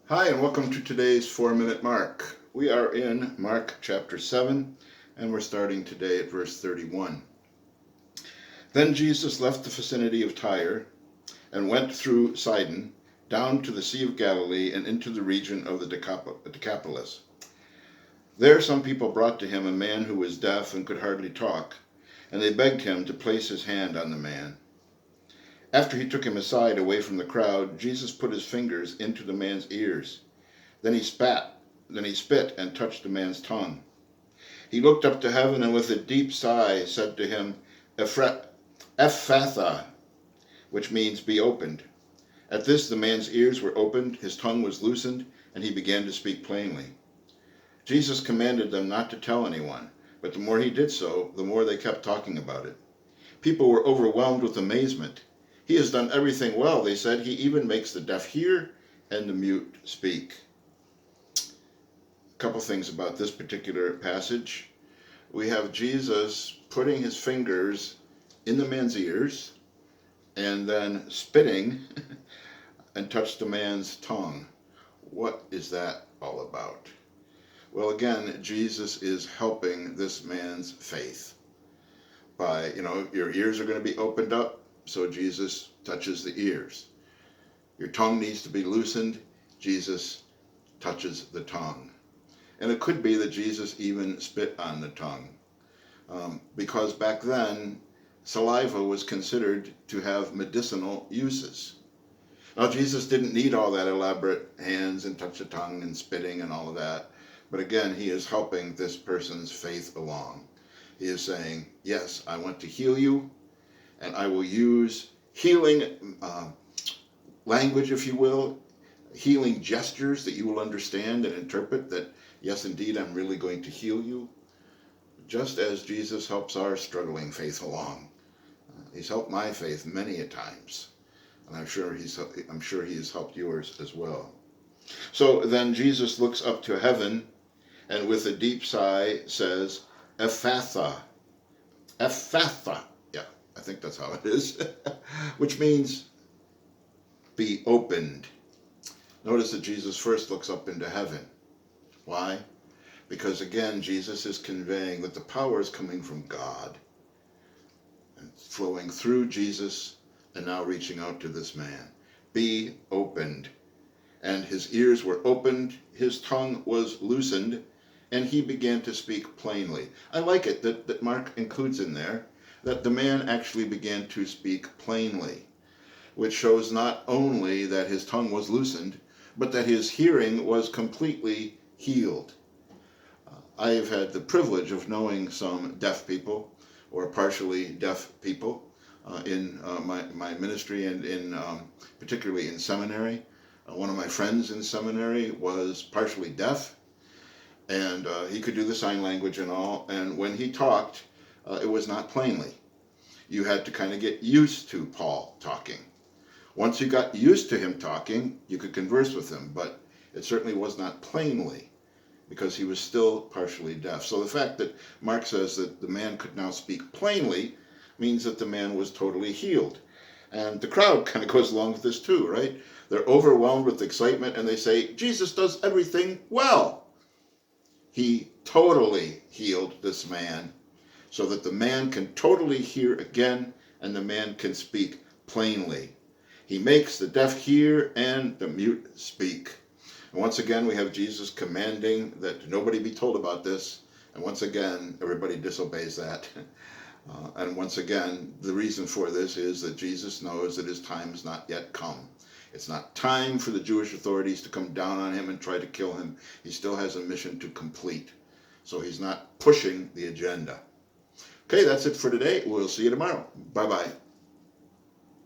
Hi, and welcome to today's 4-Minute Mark. We are in Mark chapter 7, and we're starting today at verse 31. Then Jesus left the vicinity of Tyre and went through Sidon, down to the Sea of Galilee and into the region of the Decapolis. There some people brought to him a man who was deaf and could hardly talk, and they begged him to place his hand on the man. After he took him aside away from the crowd, Jesus put his fingers into the man's ears. Then he spit and touched the man's tongue. He looked up to heaven and with a deep sigh said to him, Ephphatha, which means be opened. At this the man's ears were opened, his tongue was loosened, and he began to speak plainly. Jesus commanded them not to tell anyone, but the more he did so, the more they kept talking about it. People were overwhelmed with amazement. He has done everything well, they said. He even makes the deaf hear and the mute speak. A couple things about this particular passage. We have Jesus putting his fingers in the man's ears and then spitting and touched the man's tongue. What is that all about? Well, again, Jesus is helping this man's faith by, your ears are going to be opened up. So Jesus touches the ears. Your tongue needs to be loosened. Jesus touches the tongue. And it could be that Jesus even spit on the tongue. Because back then, saliva was considered to have medicinal uses. Now, Jesus didn't need all that elaborate hands and touch the tongue and spitting and all of that. But again, he is helping this person's faith along. He is saying, yes, I want to heal you. And I will use healing language, if you will, healing gestures that you will understand and interpret that, yes, indeed, I'm really going to heal you. Just as Jesus helps our struggling faith along. He's helped my faith many a times. And I'm sure he has helped yours as well. So then Jesus looks up to heaven and with a deep sigh says, Ephphatha. Ephphatha. I think that's how it is, which means be opened. Notice that Jesus first looks up into heaven. Why? Because again, Jesus is conveying that the power is coming from God and flowing through Jesus and now reaching out to this man. Be opened. And his ears were opened, his tongue was loosened, and he began to speak plainly. I like it that Mark includes in there that the man actually began to speak plainly, which shows not only that his tongue was loosened, but that his hearing was completely healed. I have had the privilege of knowing some deaf people or partially deaf people in my ministry and particularly in seminary. One of my friends in seminary was partially deaf, and he could do the sign language and all, and when he talked, it was not plainly. You had to kind of get used to Paul talking. Once you got used to him talking, you could converse with him, but it certainly was not plainly because he was still partially deaf. So the fact that Mark says that the man could now speak plainly means that the man was totally healed. And the crowd kind of goes along with this too, right? They're overwhelmed with excitement and they say, Jesus does everything well. He totally healed this man so that the man can totally hear again and the man can speak plainly. He makes the deaf hear and the mute speak. And once again, we have Jesus commanding that nobody be told about this. And once again, everybody disobeys that. And once again, the reason for this is that Jesus knows that his time has not yet come. It's not time for the Jewish authorities to come down on him and try to kill him. He still has a mission to complete. So he's not pushing the agenda. Okay, that's it for today. We'll see you tomorrow. Bye-bye.